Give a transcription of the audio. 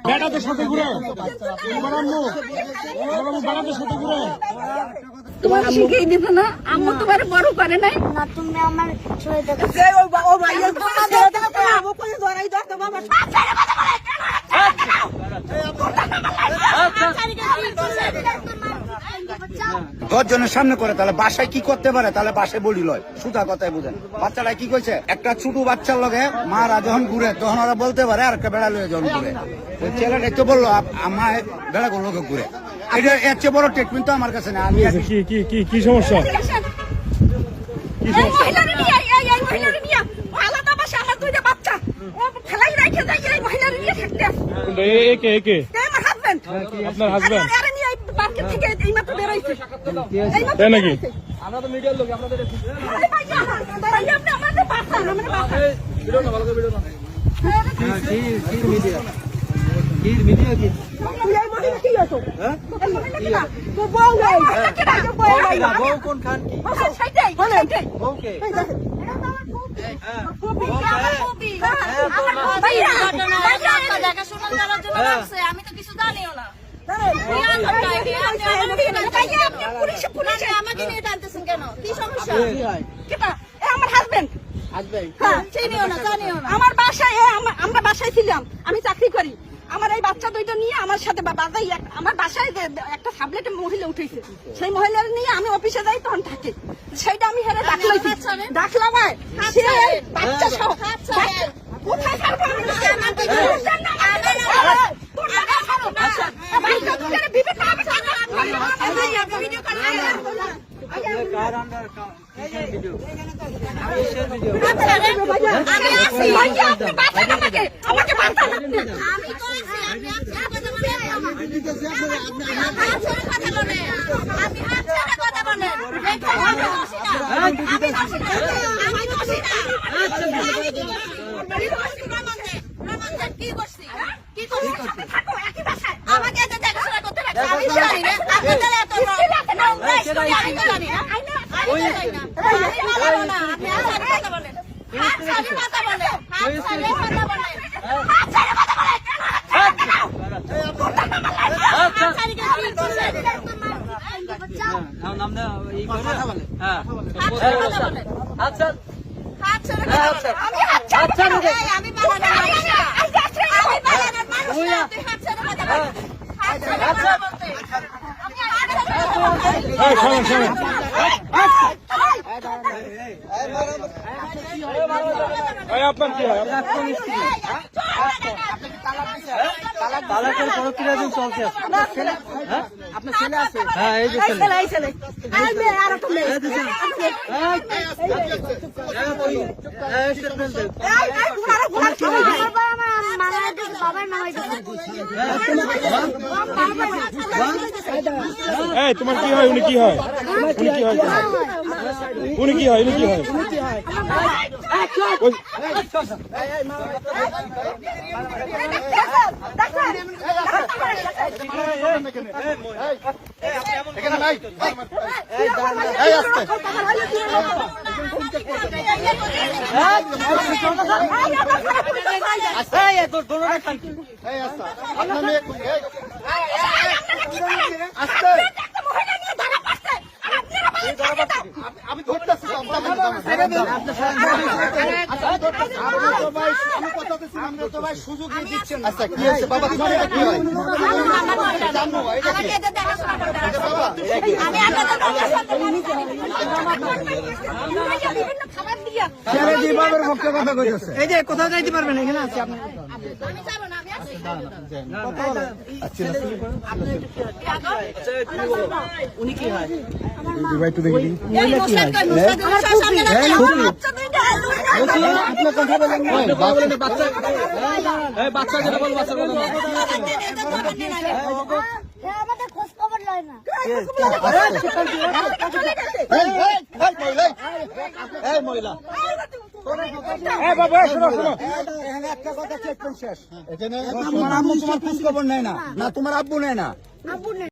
বেটাদের সাথে ঘুরে বেটাদের সাথে ঘুরে তোমার শিখিয়ে দিব না, আম্মু তোমার বড় করে নাই না, তুমি আমার ছুঁয়ে দেখো। দশজনের সামনে করে তাহলে বাসায় কি করতে পারে, তাহলে বাসায় বলি লয়, সুতা কথায় বুঝেন। বাচ্চারা কি কইছে, একটা ছোট বাচ্চার লগে মারা যখন ঘুরে তখন ওরা বলতে পারে আর একটা বেড়া লয়ে যখন ঘুরে, ওই ছেলেটা একটু বললো আমার বেড়া লোকে ঘুরে। এটা এর চেয়ে বড় ট্রিটমেন্ট তো আমার কাছে না। আমি কি সমস্যা? আপনার হাজবেন্ড তাই নাকি? আমরা তো মিডিয়ার লোক, আপনাদের আমি তো কিছু জানিও না। আমাকে নিয়ে টানতেছেন কেন? কি সমস্যা? আমার হাজবেন্ড চিনিও না, জানিও না। আমার বাসায় আমরা বাসায় ছিলাম, আমি চাকরি করি। আমার এই বাচ্চা দুইটা নিয়ে আমার সাথে আমার বাসায় একটা সাবলেটে মহিলা উঠেছে, সেই মহিলার নিয়ে আমি অফিসে যাই, তখন থাকে সেইটা আমি হেরে ডাকলাম। বাচ্চা সহ কোথায় ছাড়বো? আপনার কি হয়? তালাকের প্রক্রিয়া চলছে। আপনার ছেলে আছে? হ্যাঁ, এই যে ছেলে। তোমার কি হয়? উনি কি হয়? উনি কি হয়? আমি ধরতেছি সুযোগ দিচ্ছেন। আচ্ছা, কি হয়েছে বাবা? তোমার এটা কি হয়? এই যে কোথাও যাইতে পারবেন, এখানে আছে আপনি। উনি কি হয়? আপনার কথা বলেন, বাচ্চা যেটা বল, বাচ্চা আমাদের খোঁজ খবর লয় না। মহিলা একটা কথা চেক শেষ। তোমার আম্মু তোমার খোঁজ খবর নেয় না, তোমার আব্বু নেয় না।